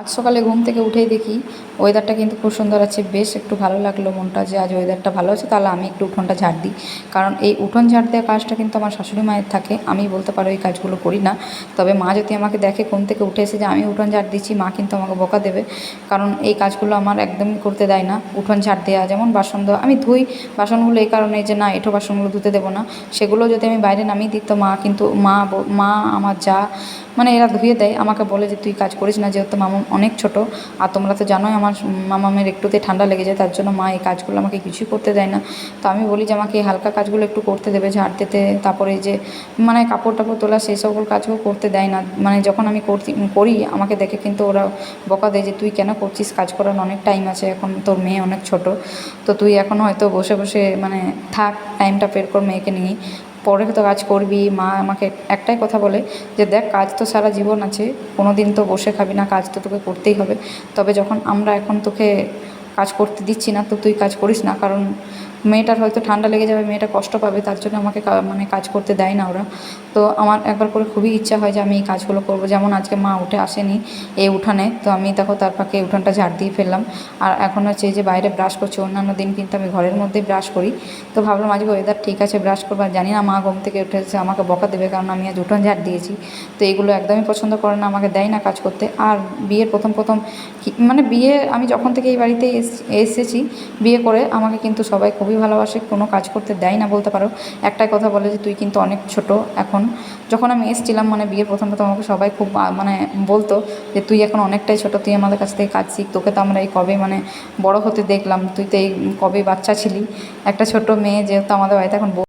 আজ সকালে ঘুম থেকে উঠেই দেখি ওয়েদারটা কিন্তু খুব সুন্দর আছে। বেশ একটু ভালো লাগলো মনটা যে আজ ওয়েদারটা ভালো আছে, তাহলে আমি একটু উঠোনটা ঝাড় দিই। কারণ এই উঠোন ঝাড় দেওয়া কাজটা কিন্তু আমার শাশুড়ি মায়ের থাকে, আমি বলতে পারো এই কাজগুলো করি না। তবে মা যদি আমাকে দেখে ঘুম থেকে উঠে এসে যে আমি উঠোন ঝাড় দিচ্ছি, মা কিন্তু আমাকে বকা দেবে। কারণ এই কাজগুলো আমার একদমই করতে দেয় না। উঠোন ঝাড় দেওয়া, যেমন বাসন দেওয়া, আমি ধুই বাসনগুলো এই কারণে যে না এঁঠো বাসনগুলো ধুতে দেবো না, সেগুলো যদি আমি বাইরে নামিয়ে দিই তো মা কিন্তু মা আমার যা মানে এরা ধুয়ে দেয়, আমাকে বলে যে তুই কাজ করিস না, যেহেতু মামা অনেক ছোট। আর তোমরা তো জানোই আমার মামামের একটুতে ঠান্ডা লেগে যায়, তার জন্য মা এই কাজগুলো আমাকে কিছুই করতে দেয় না। তো আমি বলি যে আমাকে এই হালকা কাজগুলো একটু করতে দেবে, ঝাড় দিতে, তারপরে এই যে মানে কাপড় টাপড় তোলা, সেই সকল কাজও করতে দেয় না। মানে যখন আমি করি আমাকে দেখে কিন্তু ওরা বকা দেয় যে তুই কেন করছিস, কাজ করার অনেক টাইম আছে, এখন তোর মেয়ে অনেক ছোট, তো তুই এখন হয়তো বসে বসে মানে থাক, টাইমটা বের কর মেয়েকে নিয়ে, পরে তো কাজ করবি। মা আমাকে একটাই কথা বলে যে দেখ, কাজ তো সারা জীবন আছে, কোনো দিন তো বসে খাবি না, কাজ তো তোকে করতেই হবে। তবে যখন আমরা এখন তোকে কাজ করতে দিচ্ছি না, তো তুই কাজ করিস না, কারণ মেয়েটার হয়তো ঠান্ডা লেগে যাবে, মেয়েটা কষ্ট পাবে, তার জন্য আমাকে মানে কাজ করতে দেয় না ওরা। তো আমার একবার করে খুবই ইচ্ছা হয় যে আমি এই কাজগুলো করবো। যেমন আজকে মা উঠে আসেনি এই উঠানে, তো আমি দেখো তার ফাঁকে উঠানটা ঝাড় দিয়ে ফেললাম। আর এখন হচ্ছে এই যে বাইরে ব্রাশ করছি, অন্যান্য দিন কিন্তু আমি ঘরের মধ্যেই ব্রাশ করি। তো ভাবলাম আজকে ওয়েদার ঠিক আছে, ব্রাশ করবো। আর জানি না মা ঘুম থেকে উঠে এসে আমাকে বকা দেবে, কারণ আমি আজ উঠোন ঝাড় দিয়েছি। তো এইগুলো একদমই পছন্দ করে না, আমাকে দেয় না কাজ করতে। আর বিয়ের প্রথম প্রথম মানে বিয়ে আমি যখন থেকে এই বাড়িতে এসেছি, বিয়ে করে আমাকে কিন্তু সবাই খুবই ভালোবাসে, কোনো কাজ করতে দেয় না বলতে পারো। একটাই কথা বলে যে তুই কিন্তু অনেক ছোট এখন। যখন আমি এসেছিলাম মানে বিয়ের প্রথম প্রথম আমাকে সবাই খুব মানে বলতো যে তুই এখন অনেকটাই ছোট, তুই আমাদের কাছ থেকে কাজ শিখ, তোকে তো আমরা এই কবে মানে বড় হতে দেখলাম, তুই তো এই কবে বাচ্চা ছিলি, একটা ছোট মেয়ে, যেহেতু আমাদের বাড়িতে এখন